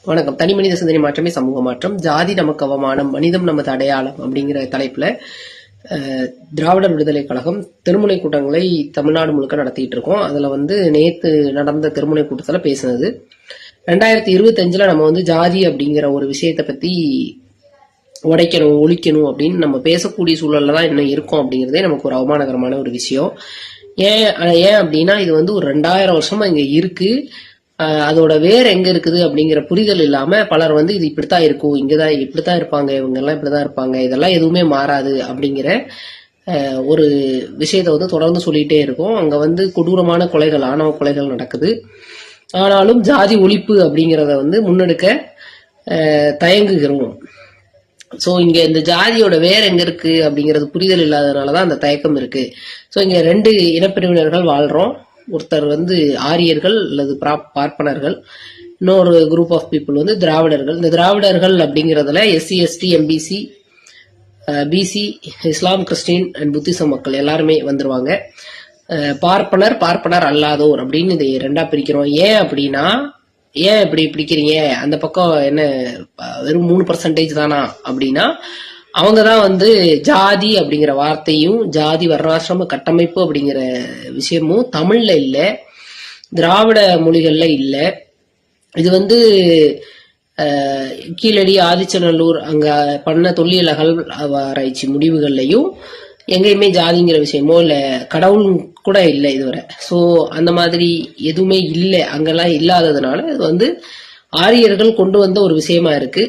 வணக்கம். தனி மனித சிந்தனை மாற்றமே சமூக மாற்றம். ஜாதி நமக்கு அவமானம், மனிதம் நமது அடையாளம் அப்படிங்கிற தலைப்புல திராவிடர் விடுதலை கழகம் திருமுனை கூட்டங்களை தமிழ்நாடு முழுக்க நடத்திட்டு இருக்கோம். அதுல நேத்து நடந்த திருமுனை கூட்டத்துல பேசினது 2025 நம்ம ஜாதி அப்படிங்கிற ஒரு விஷயத்தை பத்தி உடைக்கணும், ஒழிக்கணும் அப்படின்னு நம்ம பேசக்கூடிய சூழல்ல தான் இன்னும் இருக்கும் அப்படிங்கிறதே நமக்கு ஒரு அவமானகரமான ஒரு விஷயம். ஏன் அப்படின்னா இது ஒரு 2000 வருஷமா இங்க இருக்கு. அதோட வேர் எங்க இருக்குது அப்படிங்கிற புரிதல் இல்லாம பலர் இது இப்படித்தான் இருக்கும், இங்கதான் இப்படித்தான் இருப்பாங்க, இவங்க எல்லாம் இப்படிதான் இருப்பாங்க, இதெல்லாம் எதுவுமே மாறாது அப்படிங்கிற ஒரு விஷயத்த தொடர்ந்து சொல்லிட்டே இருக்கும். அங்க கொடூரமான கொலைகள், ஆணவ கொலைகள் நடக்குது. ஆனாலும் ஜாதி ஒழிப்பு அப்படிங்கிறத முன்னெடுக்க தயங்குகிறோம். சோ இங்க இந்த ஜாதியோட வேர் எங்க இருக்கு அப்படிங்கிறது புரிதல் இல்லாததுனாலதான் அந்த தயக்கம் இருக்கு. சோ இங்க 2 இனப்பிரிவினர்கள் வாழ்றோம். ஒருத்தர் ஆரியர்கள் அல்லது பார்ப்பனர்கள், இன்னொரு குரூப் ஆஃப் பீப்புள் திராவிடர்கள். இந்த திராவிடர்கள் அப்படிங்கறதுல SC, ST, MBC, BC, Islam, Christian and Buddhism மக்கள் எல்லாருமே வந்துருவாங்க. பார்ப்பனர், பார்ப்பனர் அல்லாதோர் அப்படின்னு இதை 2ஆ பிரிக்கிறோம். ஏன் அப்படின்னா, ஏன் இப்படி பிடிக்கிறீங்க, அந்த பக்கம் என்ன வெறும் 3% தானா அப்படின்னா, அவங்கதான் ஜாதி அப்படிங்கிற வார்த்தையும் ஜாதி வர்ணாசிரம கட்டமைப்பு அப்படிங்கிற விஷயமும் தமிழ்ல இல்ல, திராவிட மொழிகள்ல இல்ல. இது கீழடி, ஆதிச்சநல்லூர் அங்க பண்ண தொல்லியல் அகழ்வாராய்ச்சி முடிவுகள்லையும் எங்கேயுமே ஜாதிங்கிற விஷயமோ இல்ல கடவுள் கூட இல்லை இதுவரை. சோ அந்த மாதிரி எதுவுமே இல்லை, அங்கெல்லாம் இல்லாததுனால இது ஆரியர்கள் கொண்டு வந்த ஒரு விஷயமா இருக்கு.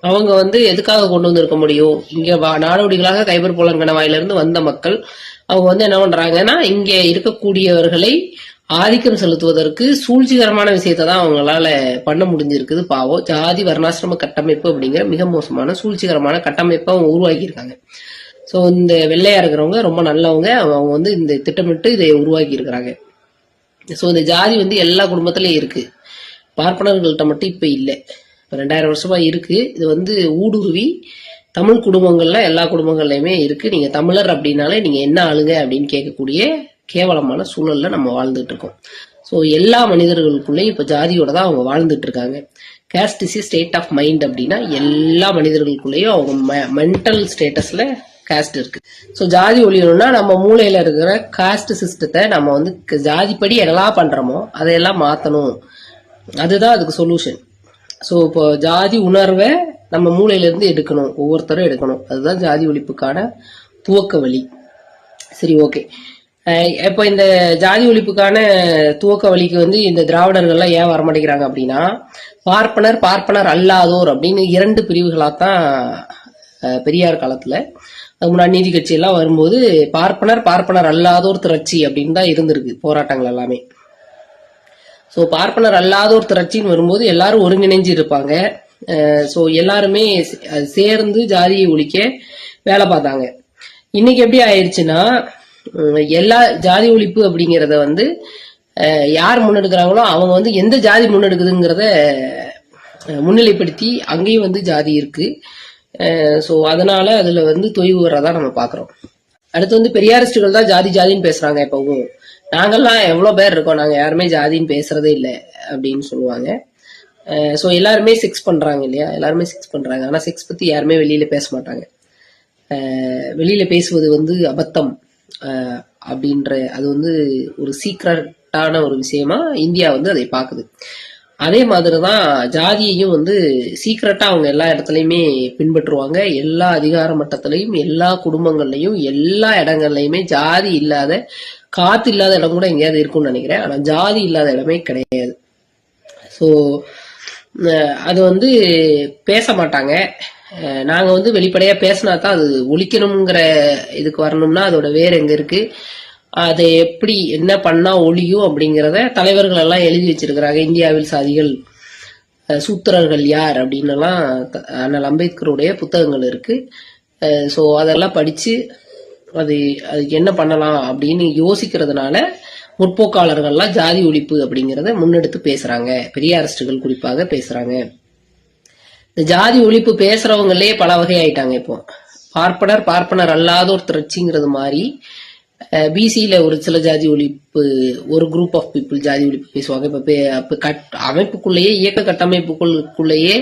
அவங்க எதுக்காக கொண்டு வந்திருக்க முடியும்? இங்க நாடோடிகளாக கைபர் போலங்கணவாயிலிருந்து வந்த மக்கள் அவங்க என்ன பண்றாங்கன்னா, இங்க இருக்கக்கூடியவர்களை ஆதிக்கம் செலுத்துவதற்கு சூழ்ச்சிகரமான விஷயத்தை தான் அவங்களால பண்ண முடிஞ்சிருக்குது. பாவம், ஜாதி வர்ணாசிரம கட்டமைப்பு அப்படிங்கிற மிக மோசமான சூழ்ச்சிகரமான கட்டமைப்பை அவங்க உருவாக்கி இருக்காங்க. சோ இந்த வெள்ளையா இருக்கிறவங்க ரொம்ப நல்லவங்க, அவங்க இந்த திட்டமிட்டு இதை உருவாக்கி இருக்கிறாங்க. சோ இந்த ஜாதி எல்லா குடும்பத்திலயும் இருக்கு, பார்ப்பனர்கள்ட்ட மட்டும் இப்ப இல்லை. 2000 வருஷமா இருக்கு. இது ஊடுருவி தமிழ் குடும்பங்கள்ல எல்லா குடும்பங்கள்லயுமே இருக்கு. நீங்க தமிழர் அப்படின்னாலே நீங்க என்ன ஆளுங்க அப்படின்னு கேட்கக்கூடிய கேவலமான சூழல்ல நம்ம வாழ்ந்துட்டு இருக்கோம். சோ எல்லா மனிதர்களுக்குள்ளேயும் இப்ப ஜாதியோட தான் அவங்க வாழ்ந்துட்டு இருக்காங்க. Caste is state of mind அப்படின்னா எல்லா மனிதர்களுக்குள்ளேயும் அவங்க மென்டல் ஸ்டேட்டஸ்ல காஸ்ட் இருக்கு. சோ ஜாதி ஒழியணும்னா நம்ம மூளையில இருக்கிற காஸ்ட் சிஸ்டத்தை நம்ம ஜாதிப்படி என்னெல்லாம் பண்றோமோ அதையெல்லாம் மாத்தணும். அதுதான் அதுக்கு சொல்யூஷன். சோ இப்போ ஜாதி உணர்வை நம்ம மூளையில இருந்து எடுக்கணும், ஒவ்வொருத்தரும் எடுக்கணும். அதுதான் ஜாதி ஒழிப்புக்கான துவக்க வழி. சரி, ஓகே. இப்போ இந்த ஜாதி ஒழிப்புக்கான துவக்க வழிக்கு இந்த திராவிடர்கள்லாம் ஏன் வரமாட்டேங்கிறாங்க அப்படின்னா, பார்ப்பனர், பார்ப்பனர் அல்லாதோர் அப்படின்னு 2 பிரிவுகளாத்தான் பெரியார் காலத்துல, முன்னாடி நீதி கட்சி எல்லாம் வரும்போது பார்ப்பனர், பார்ப்பனர் அல்லாதோர் திரட்சி அப்படின்னு தான் இருந்திருக்கு போராட்டங்கள் எல்லாமே. சோ பார்ப்பனர் அல்லாதோர் திரட்சின்னு வரும்போது எல்லாரும் ஒருங்கிணைஞ்சு இருப்பாங்க. சோ எல்லாருமே சேர்ந்து ஜாதியை ஒழிக்க வேலை பார்த்தாங்க. இன்னைக்கு எப்படி ஆயிடுச்சுன்னா, எல்லா ஜாதி ஒழிப்பு அப்படிங்கறத யார் முன்னெடுக்கிறாங்களோ அவங்க எந்த ஜாதி முன்னெடுக்குதுங்கிறத முன்னிலைப்படுத்தி அங்கேயும் ஜாதி இருக்கு. சோ அதனால அதுல தொய்வு வரதா நம்ம பாக்குறோம். அடுத்து பெரியாரிஸ்டுகள் தான் ஜாதி ஜாதின்னு பேசுறாங்க. இப்பவும் நாங்கெல்லாம் எவ்வளவு பேர் இருக்கோம், நாங்க யாருமே ஜாதின்னு பேசுறதே இல்லை அப்படின்னு சொல்லுவாங்க. சோ எல்லாருமே செக்ஸ் பண்றாங்க இல்லையா, எல்லாருமே செக்ஸ் பண்றாங்க. ஆனா செக்ஸ் பத்தி யாருமே வெளியில பேச மாட்டாங்க. வெளியில பேசுவது அபத்தம் அப்படின்ற அது ஒரு சீக்ரெட்டான ஒரு விஷயமா இந்தியா அதை பாக்குது. அதே மாதிரிதான் ஜாதியையும் சீக்ரெட்டா அவங்க எல்லா இடத்துலயுமே பின்பற்றுவாங்க. எல்லா அதிகார மட்டத்திலையும், எல்லா குடும்பங்கள்லயும், எல்லா இடங்கள்லயுமே ஜாதி இல்லாத, காத்து இல்லாத இடம் கூட எங்கேயாவது இருக்கும்னு நினைக்கிறேன். ஆனா ஜாதி இல்லாத இடமே கிடையாது. சோ அது பேச மாட்டாங்க. நாங்க வெளிப்படையா பேசினா தான் அது ஒழிக்கணுங்கிற இதுக்கு வரணும்னா அதோட வேர் எங்க இருக்கு, அதை எப்படி என்ன பண்ணா ஒழியும் அப்படிங்கிறத தலைவர்கள் எல்லாம் எழுதி வச்சிருக்கிறாங்க. இந்தியாவில் சாதிகள், சூத்திரர்கள் யார் அப்படின்னு எல்லாம் அண்ணல் அம்பேத்கருடைய புத்தகங்கள் இருக்கு. சோ அதெல்லாம் படிச்சு அதுக்கு என்ன பண்ணலாம் அப்படின்னு யோசிக்கிறதுனால முற்போக்காளர்கள்லாம் ஜாதி ஒழிப்பு அப்படிங்கறத முன்னெடுத்து பேசுறாங்க. பெரியாரிஸ்டுகள் குறிப்பாக பேசுறாங்க. இந்த ஜாதி ஒழிப்பு பேசுறவங்களே பல வகை ஆயிட்டாங்க. இப்போ பார்ப்பனர், பார்ப்பனர் அல்லாதோர் திரட்சிங்கிறது மாதிரி பிசியில ஒரு சில ஜாதி ஒழிப்பு, ஒரு குரூப் ஆஃப் பீப்புள் ஜாதி ஒழிப்பு பேசுவாங்க. இப்ப அமைப்புக்குள்ளேயே, இயக்க கட்டமைப்புக்குள்ளேயே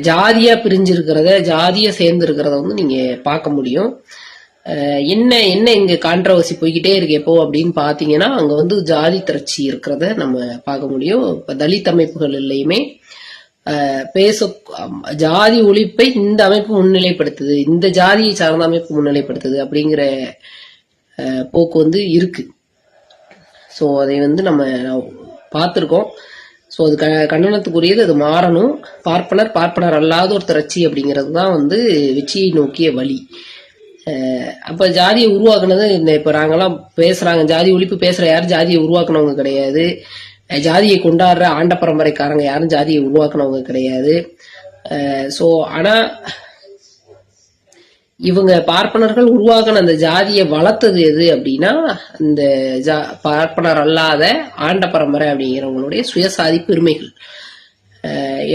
ஜாதியா பிரிஞ்சிருக்கிறத, ஜாதியா சேர்ந்து இருக்கிறத வந்து நீங்க பார்க்க முடியும். என்ன என்ன இங்க கான்ட்ரவர்சி போய்கிட்டே இருக்கு எப்போ அப்படின்னு பாத்தீங்கன்னா, அங்க வந்து ஜாதி திரட்சி இருக்கிறத நம்ம பார்க்க முடியும். இப்ப தலித் அமைப்புகள்லயுமே பேச ஜாதி ஒழிப்பை இந்த அமைப்பு முன்னிலைப்படுத்துது, இந்த ஜாதியை சார்ந்த அமைப்பு முன்னிலைப்படுத்துது அப்படிங்கிற போக்கு வந்து இருக்கு. ஸோ அதை வந்து நம்ம பார்த்துருக்கோம். ஸோ அது கண்டனத்துக்குரியது, அது மாறணும். பார்ப்பனர் அல்லாத ஒரு திரட்சி அப்படிங்கிறது தான் வந்து வெற்றியை நோக்கிய வழி. அப்ப ஜாதியை உருவாக்குனது இந்த இப்ப நாங்கெல்லாம் பேசுறாங்க, ஜாதி ஒழிப்பு பேசுற யாரும் ஜாதியை உருவாக்குனவங்க கிடையாது. ஜாதியை கொண்டாடுற ஆண்ட பரம்பரைக்காரங்க யாரும் ஜாதியை உருவாக்குனவங்க கிடையாது. ஸோ ஆனா இவங்க பார்ப்பனர்கள் உருவாக்கின அந்த ஜாதியை வளர்த்தது எது அப்படின்னா, இந்த பார்ப்பனர் அல்லாத ஆண்ட பரம்பரை அப்படிங்கிறவங்களுடைய சுயசாதி பெருமைகள்.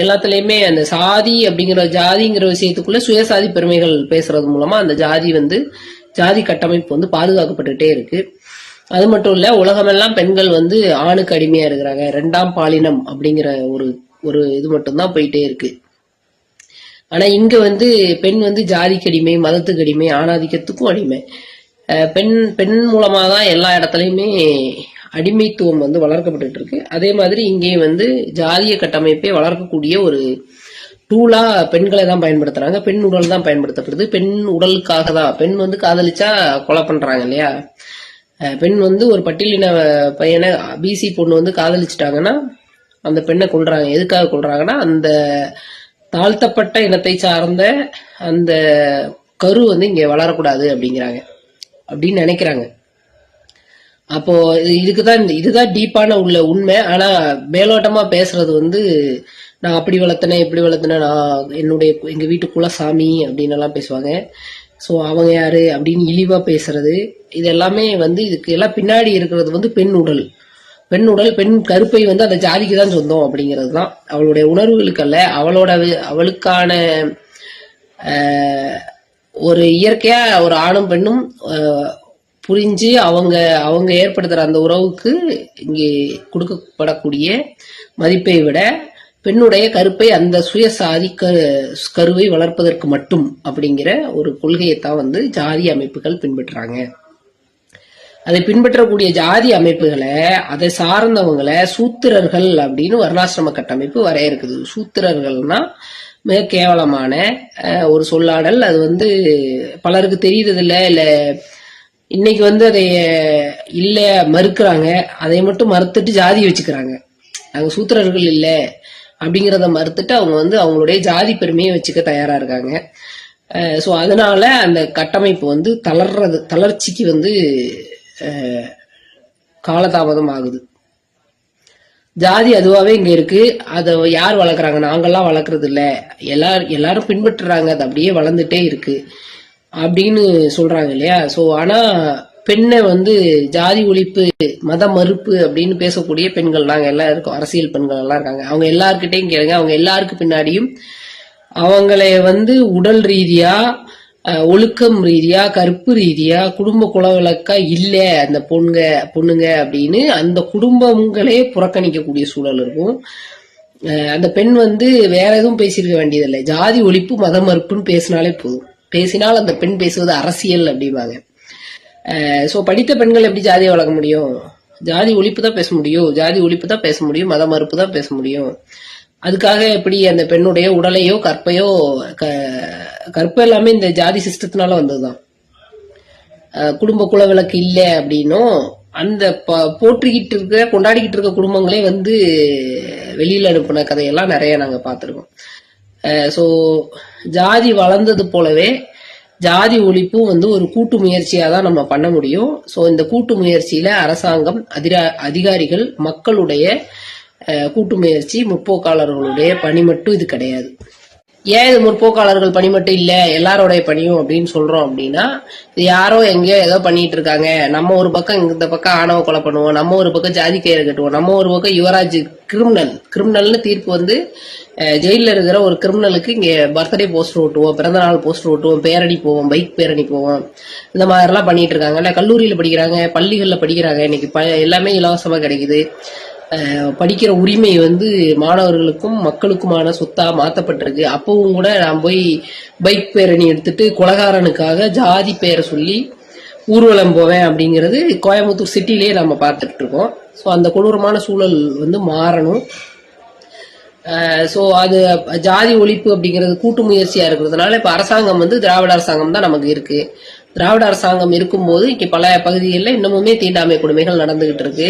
எல்லாத்துலயுமே அந்த சாதி அப்படிங்கிற ஜாதிங்கிற விஷயத்துக்குள்ள சுயசாதி பெருமைகள் பேசுறது மூலமா அந்த ஜாதி வந்து ஜாதி கட்டமைப்பு வந்து பாதுகாக்கப்பட்டுட்டே இருக்கு. அது மட்டும் இல்ல, உலகமெல்லாம் பெண்கள் வந்து ஆணுக்கு அடிமையா இருக்கிறாங்க, 2ஆம் பாலினம் அப்படிங்கிற ஒரு இது மட்டும்தான் போயிட்டே இருக்கு. ஆனா இங்க வந்து பெண் வந்து ஜாதிக்கு அடிமை, மதத்துக்கு அடிமை, ஆணாதிக்கத்துக்கும் அடிமை. பெண் மூலமா தான் எல்லா இடத்துலயுமே அடிமைத்துவம் வந்து வளர்க்கப்பட்டு இருக்கு. அதே மாதிரி இங்கேயும் வந்து ஜாதிய கட்டமைப்பை வளர்க்கக்கூடிய ஒரு டூலா பெண்களை தான் பயன்படுத்துறாங்க. பெண் உடல் தான் பயன்படுத்தப்படுது. பெண் உடலுக்காக தான். பெண் வந்து காதலிச்சா கொலை பண்றாங்க இல்லையா? பெண் வந்து ஒரு பட்டியலின பையனை, பிசி பொண்ணு வந்து காதலிச்சிட்டாங்கன்னா அந்த பெண்ணை கொல்றாங்க. எதுக்காக கொல்றாங்கன்னா, அந்த தாழ்த்தப்பட்ட இனத்தை சார்ந்த அந்த கரு வந்து இங்க வளரக்கூடாது அப்படிங்கிறாங்க, அப்படின்னு நினைக்கிறாங்க. அப்போ இதுதான் டீப்பான உள்ள உண்மை. ஆனா மேலோட்டமா பேசுறது வந்து, நான் அப்படி வளர்த்தனேன் இப்படி வளர்த்தனேன், நான் எங்க வீட்டு குலசாமி அப்படின்னு எல்லாம் பேசுவாங்க. ஸோ அவங்க யாரு அப்படின்னு இழிவா பேசுறது, இது எல்லாமே வந்து இதுக்கு எல்லாம் பின்னாடி இருக்கிறது வந்து பெண் உடல், பெண் கருப்பை வந்து அந்த ஜாதிக்கு தான் சொந்தம் அப்படிங்கிறது தான். அவளுடைய உணர்வுகளுக்கு அல்ல, அவளுக்கான ஒரு இயற்கையா ஒரு ஆணும் பெண்ணும் புரிஞ்சு அவங்க ஏற்படுத்துற அந்த உறவுக்கு இங்கே கொடுக்கப்படக்கூடிய மதிப்பை விட பெண்ணுடைய கருப்பை அந்த சுயசாதி கருவை வளர்ப்பதற்கு மட்டும் அப்படிங்கிற ஒரு கொள்கையைத்தான் வந்து ஜாதி அமைப்புகள் பின்பற்றுறாங்க. அதை பின்பற்றக்கூடிய ஜாதி அமைப்புகளை, அதை சார்ந்தவங்களை சூத்திரர்கள் அப்படின்னு வர்ணாசிரம கட்டமைப்பு வரையறுக்குது. சூத்திரர்கள்னா மிக கேவலமான ஒரு சொல்லாடல். அது வந்து பலருக்கு தெரியுறது இல்ல இன்னைக்கு வந்து அதை இல்ல மறுக்கிறாங்க. அதை மட்டும் மறுத்துட்டு ஜாதி வச்சுக்கிறாங்க. நாங்க சூத்திரர்கள் இல்ல அப்படிங்கிறத மறுத்துட்டு அவங்க வந்து அவங்களுடைய ஜாதி பெருமையை வச்சுக்க தயாரா இருக்காங்க. ஸோ அதனால அந்த கட்டமைப்பு வந்து தளர்ச்சிக்கு வந்து காலதாமதம் ஆகுது. ஜாதி அதுவாவே இங்க இருக்கு. அதை யார் வளர்க்குறாங்க? நாங்கெல்லாம் வளர்க்கறது இல்ல, எல்லாரும் பின்பற்றுறாங்க, அது அப்படியே வளர்ந்துட்டே இருக்கு அப்படின்னு சொல்றாங்க இல்லையா? ஸோ ஆனா பெண்ணை வந்து ஜாதி ஒழிப்பு, மத மறுப்பு அப்படின்னு பேசக்கூடிய பெண்கள் நாங்க எல்லாம் இருக்கோம். அரசியல் பெண்கள் எல்லாம் இருக்காங்க. அவங்க எல்லார்கிட்டையும் கேளுங்க, அவங்க எல்லாருக்கு பின்னாடியும் அவங்களை வந்து உடல் ரீதியா, ஒழுக்கம் ரீதியா, கற்பு ரீதியா, குடும்ப குலவிளக்கா இல்ல அந்த பொண்ணுங்க அப்படின்னு அந்த குடும்பங்களே புறக்கணிக்கக்கூடிய சூழல் இருக்கும். அந்த பெண் வந்து வேற எதுவும் பேசியிருக்க வேண்டியதில்லை, ஜாதி ஒழிப்பு மத மறுப்புன்னு பேசினாலே போதும். பேசினால் அந்த பெண் பேசுவது அரசியல் அப்படிம்பாங்க. ஸோ படித்த பெண்கள் எப்படி ஜாதியை வளர்க்க முடியும்? ஜாதி ஒழிப்பு தான் பேச முடியும், ஜாதி ஒழிப்பு தான் பேச முடியும், மத மறுப்பு தான் பேச முடியும். அதுக்காக எப்படி அந்த பெண்ணுடைய உடலையோ கற்பையோ, கற்பு எல்லாமே இந்த ஜாதி சிஸ்டத்தினால வந்ததுதான். குடும்ப குலவிளக்கு இல்லை அப்படின்னும் அந்த போற்றிக்கிட்டு இருக்க, கொண்டாடிக்கிட்டு இருக்க குடும்பங்களே வந்து வெளியில அனுப்பின கதையெல்லாம் நிறைய நாங்க பார்த்துருக்கோம். ஸோ ஜாதி வளர்ந்தது போலவே ஜாதி ஒழிப்பும் வந்து ஒரு கூட்டு முயற்சியா தான் நம்ம பண்ண முடியும். ஸோ இந்த கூட்டு முயற்சியில அரசாங்கம், அதிகாரிகள், மக்களுடைய கூட்டு முயற்சி, முற்போக்காளர்களுடைய பணி மட்டும் இது கிடையாது. ஏன் இது முற்போக்காளர்கள் பணி மட்டும் இல்ல எல்லாரோடைய பணியும் அப்படின்னு சொல்றோம் அப்படின்னா, இது யாரோ எங்கேயோ ஏதோ பண்ணிட்டு இருக்காங்க. நம்ம ஒரு பக்கம் இந்த பக்கம் ஆணவ கொலை பண்ணுவோம், நம்ம ஒரு பக்கம் ஜாதி கயிறு கட்டுவோம், நம்ம ஒரு பக்கம் யுவராஜ் கிரிமினல்னு தீர்ப்பு வந்து ஜெயில இருக்கிற ஒரு கிரிமினலுக்கு இங்க பர்த்டே போஸ்டர் ஓட்டுவோம், பிறந்த நாள் போஸ்டர் ஓட்டுவோம், பேரணி போவோம், பைக் பேரணி போவோம், இந்த மாதிரிலாம் பண்ணிட்டு இருக்காங்க. இல்ல கல்லூரியில படிக்கிறாங்க, பள்ளிகள்ல படிக்கிறாங்க, இன்னைக்கு எல்லாமே இலவசமா கிடைக்குது. படிக்கிற உரிமை வந்து மாணவர்களுக்கும் மக்களுக்குமான சொத்தா மாத்தப்பட்டிருக்கு. அப்பவும் கூட நான் போய் பைக் பேரணி எடுத்துட்டு கொலகாரனுக்காக ஜாதி பேரை சொல்லி ஊர்வலம் போவேன் அப்படிங்கிறது கோயம்புத்தூர் சிட்டிலேயே நம்ம பார்த்துட்டு இருக்கோம். ஸோ அந்த கொடூரமான சூழல் வந்து மாறணும். ஸோ அது ஜாதி ஒழிப்பு அப்படிங்கிறது கூட்டு முயற்சியா இருக்கிறதுனால இப்ப அரசாங்கம் வந்து திராவிட அரசாங்கம் தான் நமக்கு இருக்கு. திராவிட அரசாங்கம் இருக்கும்போது இங்க பல பகுதிகளில் இன்னமுமே தீண்டாமை கொடுமைகள் நடந்துகிட்டு இருக்கு.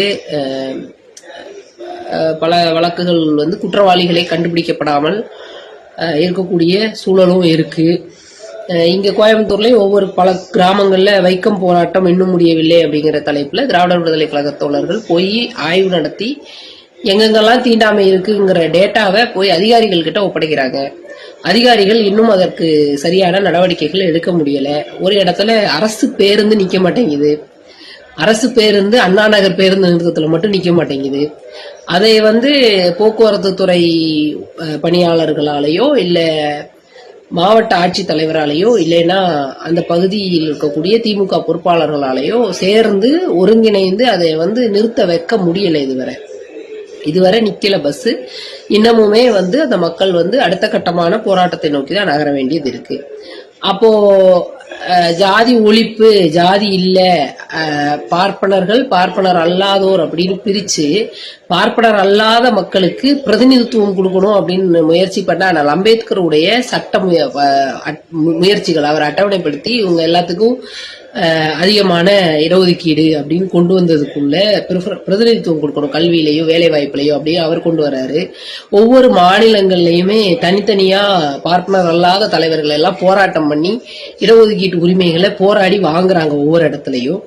பல வழக்குகள் வந்து குற்றவாளிகளை கண்டுபிடிக்கப்படாமல் இருக்கக்கூடிய சூழலும் இருக்கு. இங்க கோயம்புத்தூர்லயும் ஒவ்வொரு பல கிராமங்கள்ல வைக்கம் போராட்டம் இன்னும் முடியவில்லை அப்படிங்கிற தலைப்புல திராவிட விடுதலை கழக தோழர்கள் போய் ஆய்வு நடத்தி எங்கெங்கெல்லாம் தீண்டாமை இருக்குங்கிற டேட்டாவை போய் அதிகாரிகள் கிட்ட ஒப்படைக்கிறாங்க. அதிகாரிகள் இன்னும் அதற்கு சரியான நடவடிக்கைகள் எடுக்க முடியல. ஒரு இடத்துல அரசு பேருந்து நிக்க மாட்டேங்குது. அரசு பேருந்து அண்ணா நகர் பேருந்து நிறுத்தத்துல மட்டும் நிக்க மாட்டேங்குது. அதை வந்து போக்குவரத்து துறை பணியாளர்களாலேயோ இல்ல மாவட்ட ஆட்சித்தலைவராலேயோ இல்லைன்னா அந்த பகுதியில் இருக்கக்கூடிய திமுக பொறுப்பாளர்களாலேயோ சேர்ந்து ஒருங்கிணைந்து அதை வந்து நிறுத்த வைக்க முடியல. இதுவரை நிக்கல பஸ். இன்னமுமே வந்து அந்த மக்கள் வந்து அடுத்த கட்டமான போராட்டத்தை நோக்கி தான் நகர வேண்டியது இருக்கு. அப்போ ஜாதி ஒழிப்பு, ஜாதி இல்ல, பார்ப்பனர்கள் பார்ப்பனர் அல்லாதோர் அப்படின்னு பிரிச்சு பார்ப்பனர் அல்லாத மக்களுக்கு பிரதிநிதித்துவம் கொடுக்கணும் அப்படின்னு முயற்சி பண்ண ஆனால் அம்பேத்கருடைய சட்ட முயற்சிகள் அவர் அட்டவணைப்படுத்தி இவங்க எல்லாத்துக்கும் அதிகமான இடஒதுக்கீடு அப்படின்னு கொண்டு வந்ததுக்குள்ள பிரதிநிதித்துவம் கொடுக்கணும் கல்வியிலையோ வேலை வாய்ப்புலையோ அப்படின்னு அவர் கொண்டு வர்றாரு. ஒவ்வொரு மாநிலங்கள்லயுமே தனித்தனியா பார்ப்பனர் அல்லாத தலைவர்கள் எல்லாம் போராட்டம் பண்ணி இடஒதுக்கீட்டு உரிமைகளை போராடி வாங்குறாங்க ஒவ்வொரு இடத்துலயும்.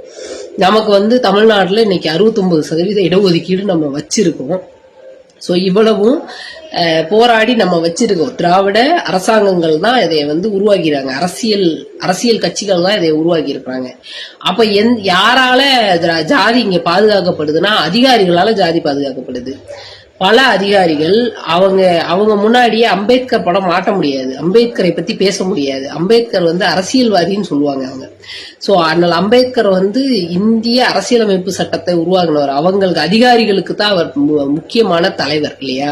நமக்கு வந்து தமிழ்நாட்டுல இன்னைக்கு 69% இடஒதுக்கீடு நம்ம வச்சிருக்கோம். ஸோ இவ்வளவும் போராடி நம்ம வச்சிருக்கோம். திராவிட அரசாங்கங்கள் தான் இதை வந்து உருவாக்கிறாங்க. அரசியல் கட்சிகள் தான் இதை உருவாக்கி இருக்கிறாங்க. அப்ப யாரால ஜாதி இங்க பாதுகாக்கப்படுதுன்னா அதிகாரிகளால ஜாதி பாதுகாக்கப்படுது. பல அதிகாரிகள் அவங்க முன்னாடியே அம்பேத்கர் படம் மாட்ட முடியாது, அம்பேத்கரை பத்தி பேச முடியாது. அம்பேத்கர் வந்து அரசியல்வாதின்னு சொல்லுவாங்க அவங்க. சோ அதனால அம்பேத்கர் வந்து இந்திய அரசியலமைப்பு சட்டத்தை உருவாக்குனவர். அவங்களுக்கு அதிகாரிகளுக்கு தான் அவர் முக்கியமான தலைவர் இல்லையா?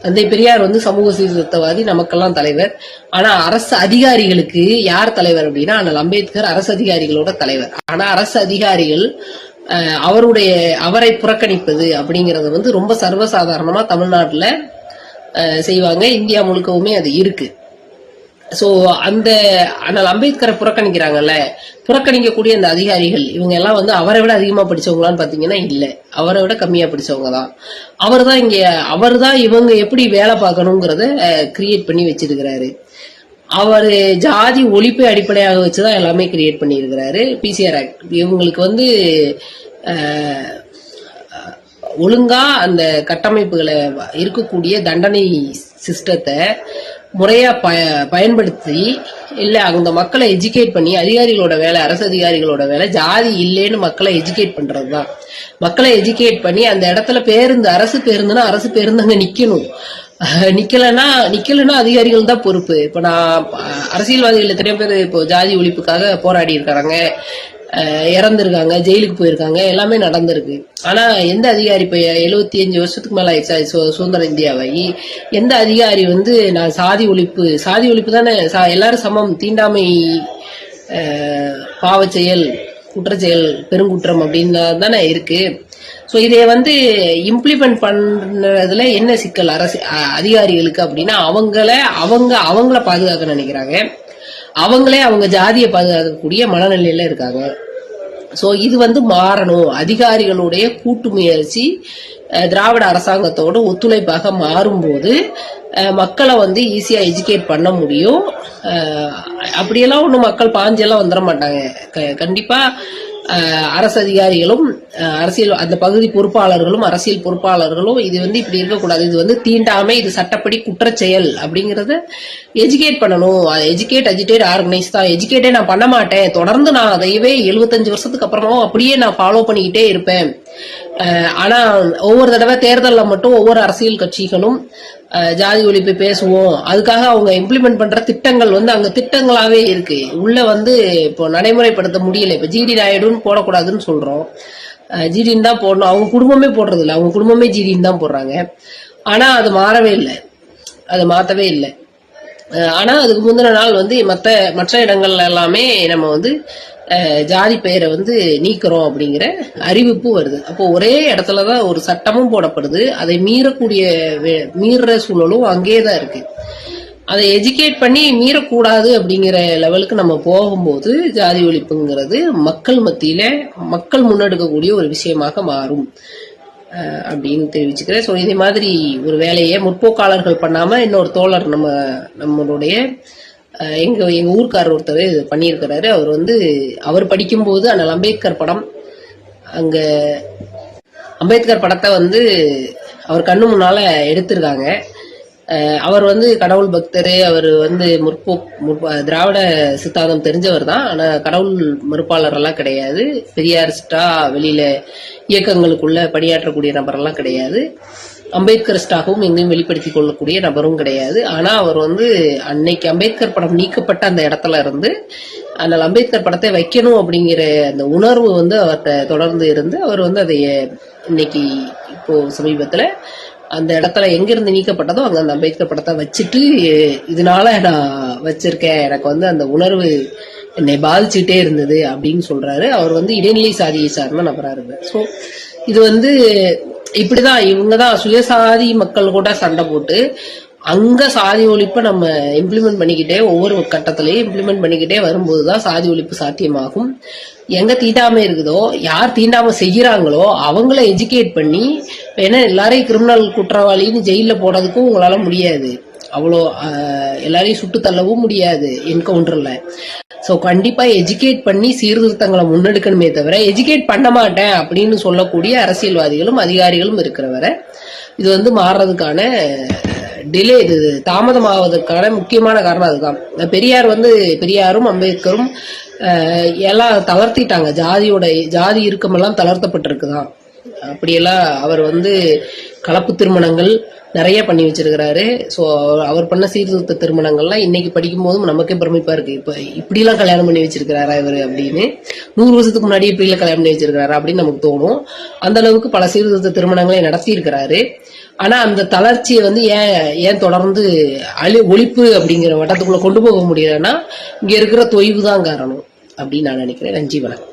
தந்தை பெரியார் வந்து சமூக சீர்திருத்தவாதி, நமக்கெல்லாம் தலைவர். ஆனா அரசு அதிகாரிகளுக்கு யார் தலைவர் அப்படின்னா அண்ணல் அம்பேத்கர் அரசு அதிகாரிகளோட தலைவர். ஆனா அரசு அதிகாரிகள் அவரை புறக்கணிப்பது அப்படிங்கறது வந்து ரொம்ப சர்வசாதாரணமா தமிழ்நாட்டுல செய்வாங்க. இந்தியா முழுக்கவுமே அது இருக்கு. சோ அந்த அண்ணல் அம்பேத்கரை புறக்கணிக்கிறாங்கல்ல, புறக்கணிக்கக்கூடிய அந்த அதிகாரிகள் இவங்க எல்லாம் வந்து அவரை விட அதிகமா படிச்சவங்களான்னு பாத்தீங்கன்னா இல்ல, அவரை விட கம்மியா படிச்சவங்க தான். அவர் தான் இவங்க எப்படி வேலை பார்க்கணுங்கிறத கிரியேட் பண்ணி வச்சிருக்கிறாரு. அவர் ஜாதி ஒழிப்பை அடிப்படையாக வச்சுதான் எல்லாமே கிரியேட் பண்ணி இருக்கிறாரு. பிசிஆர் ஆக்ட் இவங்களுக்கு வந்து ஒழுங்கா அந்த கட்டமைப்புகளை இருக்கக்கூடிய தண்டனை சிஸ்டத்தை முறையா பயன்படுத்தி இல்ல அந்த மக்களை எஜுகேட் பண்ணி, அதிகாரிகளோட வேலை, அரசு அதிகாரிகளோட வேலை ஜாதி இல்லைன்னு மக்களை எஜுகேட் பண்றதுதான். மக்களை எஜுகேட் பண்ணி அந்த இடத்துல அரசு பேருந்து அங்க நிக்கணும். நிக்கலன்னா அதிகாரிகள் தான் பொறுப்பு. இப்ப நான் அரசியல்வாதிகள் எத்தனை பேர் இப்போ ஜாதி ஒழிப்புக்காக போராடி இருக்காங்க, இறந்துருக்காங்க, ஜெயிலுக்கு போயிருக்காங்க, எல்லாமே நடந்திருக்கு. ஆனா எந்த அதிகாரி இப்ப 75 வருஷத்துக்கு மேல ஆயிடுச்சு சுதந்திர இந்தியாவை, எந்த அதிகாரி வந்து நான் சாதி ஒழிப்பு தானே, எல்லாரும் சமம், தீண்டாமை பாவச் செயல், குற்றச்செயல் பெருங்குற்றம் அப்படின்னு தானே இருக்கு. சோ இதை வந்து இம்ப்ளிமெண்ட் பண்றதுல என்ன சிக்கல் அதிகாரிகளுக்கு அப்படின்னா அவங்கள பாதுகாக்க நினைக்கிறாங்க. அவங்க ஜாதியை பாதுகாக்கக்கூடிய மனநிலையில இருக்காங்க. சோ இது வந்து மாறணும். அதிகாரிகளுடைய கூட்டு முயற்சி திராவிட அரசாங்கத்தோட ஒத்துழைப்பாக மாறும்போது மக்களை வந்து ஈஸியா எஜுகேட் பண்ண முடியும். அப்படியெல்லாம் ஒன்றும் மக்கள் பாஞ்செல்லாம் வந்துட மாட்டாங்க. கண்டிப்பா அரசு அதிகாரிகளும் அரசியல் அந்த பகுதி பொறுப்பாளர்களும் அரசியல் பொறுப்பாளர்களும் இது வந்து இப்படி இருக்கக்கூடாது, இது வந்து தீண்டாமை, இது சட்டப்படி குற்றச்செயல் அப்படிங்கறத எஜுகேட் பண்ணணும். எஜுகேட் அஜிடேட் ஆர்கனைஸ் தான். எஜுகேட்டே நான் பண்ண மாட்டேன், தொடர்ந்து நான் அதையவே 75 வருஷத்துக்கு அப்புறமாவும் அப்படியே நான் ஃபாலோ பண்ணிக்கிட்டே இருப்பேன். ஆனா ஒவ்வொரு தடவை தேர்தல்ல மட்டும் ஒவ்வொரு அரசியல் கட்சிகளும் ஜாதி ஒழிப்பு பேசுவோம், அதுக்காக அவங்க இம்ப்ளிமெண்ட் பண்ற திட்டங்கள் வந்து அங்க திட்டங்களாவே இருக்கு, உள்ள வந்து இப்போ நடைமுறைப்படுத்த முடியல. இப்ப ஜிடி நாயுடுன்னு போடக்கூடாதுன்னு சொல்றோம், ஜிடின்னு தான் போடணும். அவங்க குடும்பமே போடுறது இல்லை, அவங்க குடும்பமே ஜிடின்னு தான் போடுறாங்க. ஆனா அது மாறவே இல்லை, அது மாத்தவே இல்லை. ஆனா அதுக்கு முந்தின நாள் வந்து மற்ற இடங்கள்ல எல்லாமே நம்ம வந்து ஜாதி பெயரை வந்து நீக்கிறோம் அப்படிங்கிற அறிவிப்பு வருது. அப்போ ஒரே இடத்துலதான் ஒரு சட்டமும் போடப்படுது, அதை மீறுற சூழலும் அங்கேதான் இருக்கு. அதை எஜுகேட் பண்ணி மீறக்கூடாது அப்படிங்கிற லெவலுக்கு நம்ம போகும்போது ஜாதி ஒழிப்புங்கிறது மக்கள் மத்தியில மக்கள் முன்னெடுக்கக்கூடிய ஒரு விஷயமாக மாறும் அப்படின்னு தெரிவிச்சுக்கிறேன். ஸோ இதே மாதிரி ஒரு வேலையை முற்போக்காளர்கள் பண்ணாம இன்னொரு தோழர் நம்மளுடைய எங்க ஊர்க்காரர் ஒருத்தர் பண்ணியிருக்கிறாரு. அவர் வந்து அவர் படிக்கும்போது அந்த அம்பேத்கர் படம், அங்க அம்பேத்கர் படத்தை வந்து அவர் கண்ணு முன்னால எடுத்திருக்காங்க. அவர் வந்து கடவுள் பக்தர், அவர் வந்து திராவிட சித்தாந்தம் தெரிஞ்சவர் தான், ஆனா கடவுள் மறுப்பாளர் எல்லாம் கிடையாது, பெரியாரிஸ்டா வெளியில இயக்கங்களுக்குள்ள பணியாற்றக்கூடிய நபரெல்லாம் கிடையாது, அம்பேத்கரிஸ்டாகவும் எங்கேயும் வெளிப்படுத்திக் கொள்ளக்கூடிய நபரும் கிடையாது. ஆனா அவர் வந்து அன்னைக்கு அம்பேத்கர் படம் நீக்கப்பட்ட அந்த இடத்துல இருந்து அந்த அம்பேத்கர் படத்தை வைக்கணும் அப்படிங்கிற அந்த உணர்வு வந்து அவர்கிட்ட தொடர்ந்து இருந்து அவர் வந்து அதை இன்னைக்கு இப்போ சமீபத்துல அந்த இடத்துல எங்கிருந்து நீக்கப்பட்டதோ அங்க அந்த அம்பேத்கர் படத்தை வச்சுட்டு, இதனால நான் வச்சிருக்கேன், எனக்கு வந்து அந்த உணர்வு என்னை பாதிச்சுட்டே இருந்தது அப்படின்னு சொல்றாரு. அவர் வந்து இடைநிலை சாதியை சார்ந்த நபரா இருந்தார். ஸோ இது வந்து இப்படிதான் இவங்கதான் சுயசாதி மக்கள் கூட சண்டை போட்டு அங்க சாதி ஒழிப்பை நம்ம இம்ப்ளிமெண்ட் பண்ணிக்கிட்டே ஒவ்வொரு கட்டத்திலையும் இம்ப்ளிமெண்ட் பண்ணிக்கிட்டே வரும்போதுதான் சாதி ஒழிப்பு சாத்தியமாகும். எங்க தீண்டாமை இருக்குதோ, யார் தீண்டாமை செய்யறாங்களோ அவங்கள எஜுகேட் பண்ணி, ஏன்னா எல்லாரையும் கிரிமினல் குற்றவாளின்னு ஜெயில போடுறதுக்கும் உங்களால முடியாது, அவ்வளோ எல்லாரையும் சுட்டு தள்ளவும் முடியாது என்கவுண்டர்ல. ஸோ கண்டிப்பா எஜுகேட் பண்ணி சீர்திருத்தங்களை முன்னெடுக்கணுமே தவிர எஜுகேட் பண்ண மாட்டேன் அப்படின்னு சொல்லக்கூடிய அரசியல்வாதிகளும் அதிகாரிகளும் இருக்கிற வரை இது வந்து மாறுறதுக்கான டிலே, இது தாமதமாவதற்கான முக்கியமான காரணம் அதுதான். பெரியாரும் அம்பேத்கரும் எல்லாம் தளர்த்திட்டாங்க, ஜாதி இறுக்கமெல்லாம் தளர்த்தப்பட்டிருக்குதான். அப்படியெல்லாம் அவர் வந்து கலப்பு திருமணங்கள் நிறைய பண்ணி வச்சிருக்கிறாரு. ஸோ அவர் பண்ண சீர்திருத்த திருமணங்கள்லாம் இன்னைக்கு படிக்கும் போதும் நமக்கே பிரமிப்பா இருக்கு. இப்ப இப்படிலாம் கல்யாணம் பண்ணி வச்சிருக்கிறாரா இவர் அப்படின்னு, 100 வருஷத்துக்கு முன்னாடி இப்படிலாம் கல்யாணம் பண்ணி வச்சிருக்கிறாரா அப்படின்னு நமக்கு தோணும். அந்த அளவுக்கு பல சீர்திருத்த திருமணங்களை நடத்தி இருக்கிறாரு. ஆனா அந்த தளர்ச்சியை வந்து ஏன் தொடர்ந்து ஒழிப்பு அப்படிங்கிற வட்டத்துக்குள்ள கொண்டு போக முடியலன்னா இங்க இருக்கிற தொய்வு தான் காரணம் அப்படின்னு நான் நினைக்கிறேன். நன்றி, வணக்கம்.